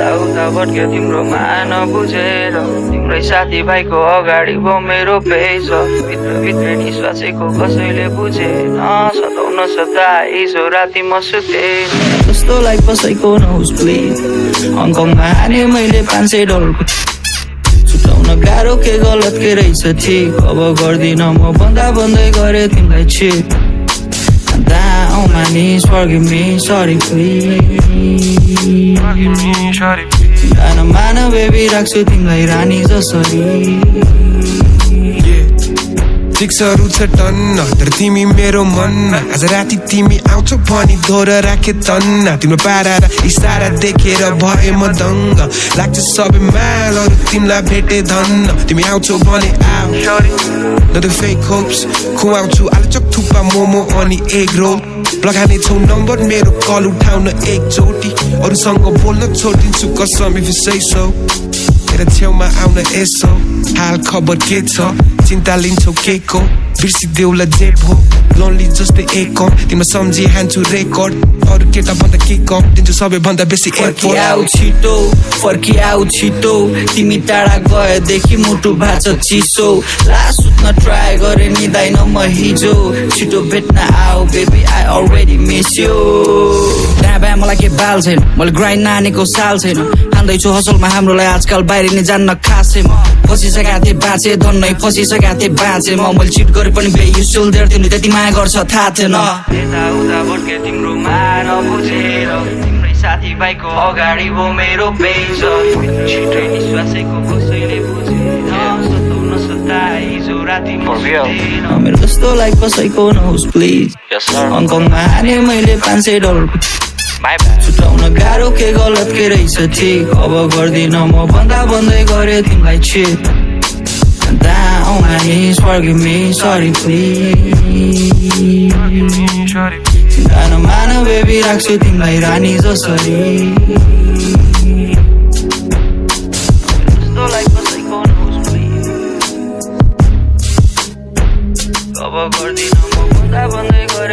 यताउता भट्क्यो तिम्रो मान बुझेर तिम्रै साथीभाइको अगाडि भो मेरो पेज भित्रभित्रै निश्वासेको कसैले बुझेन सताउन सता हिजो राति म सुते जस्तोलाई कसैको नहोस् प्लिज हङकङमा हाने मैले $500 छुटाउन गाह्रो के गलत के रहेछ ठिक अब गर्दिन म भन्दै गरे तिमीलाई छिट Down my knees, forgive me, sorry please गाना मान बेबी राख्छु तिमीलाई रानी जसरी फिक्सहरू छ टन्न तर तिमी मेरो मनमा आज राति तिमी आउँछौ भनी दोहोरा राखे तन्न तिम्रो पारा र इसारा देखेर भए म दङ्ग लाग्छ सबै मालहरू तिमीलाई भेटे धन्न तिमी आउँछौ भने आऊ No the fake hopes खुवाउँछु आलुचक थुक्पा मोमो अनि एग रोल लगाने छौ नम्बर मेरो कल उठाउन एकचोटि अरूसँग बोल्न छोडिदिन्छु कसम if you say so तेरा छेउमा आउन यसो हाल खबर के छ चिन्ता लिन्छौ के को बिर्सिदेऊला जे भो लोन्ली जस्तै एक तिम्रो सम्झी हान्छु रेकर्ड अरू केटा भन्दा के कम दिन्छु सबैभन्दा बेसी फर्किआउ छिटो तिमी टाढा गएदेखि मुटु भाछ चिसो लास सुत्न ट्राई गरे निदाइन म हिजो छिटो भेट्न आऊ baby I already miss you त्यहाँ मलाई के बाल छैन मैले ग्राइन्ड नानेको साल छैन खाँदैछु हसलमा हाम्रोलाई आजकल बाहिर नै जान्न खासै म फसिसकेका थिएँ बाँचे धन्नै फसिसकेका थिएँ बाँचे मैले चिट गरे पनि बे यु स्टिल देयर तिमीले त्यति माया गर्छ थाहा थिएन यताउता भट्के तिम्रो मान बुझेर तिम्रै साथीभाइको अगाडि भो मेरो पेज छिटै निश्वासेको कसैले बुझेन सताउन सता हिजो राति मेरो जस्तोलाई कसैको नहोस् प्लिज हङकङमा हाने मैले $500 छुटाउन गाह्रो के गलत के रहेछ ठिक अब गर्दिन म भन्दै गरे तिमीलाई छिट Down my knees, forgive me, sorry please गाना मान बेबी राख्छु तिमीलाई रानी जसरी जस्तोलाई कसैको नहोस् प्लिज अब गर्दिन म भन्दै गरे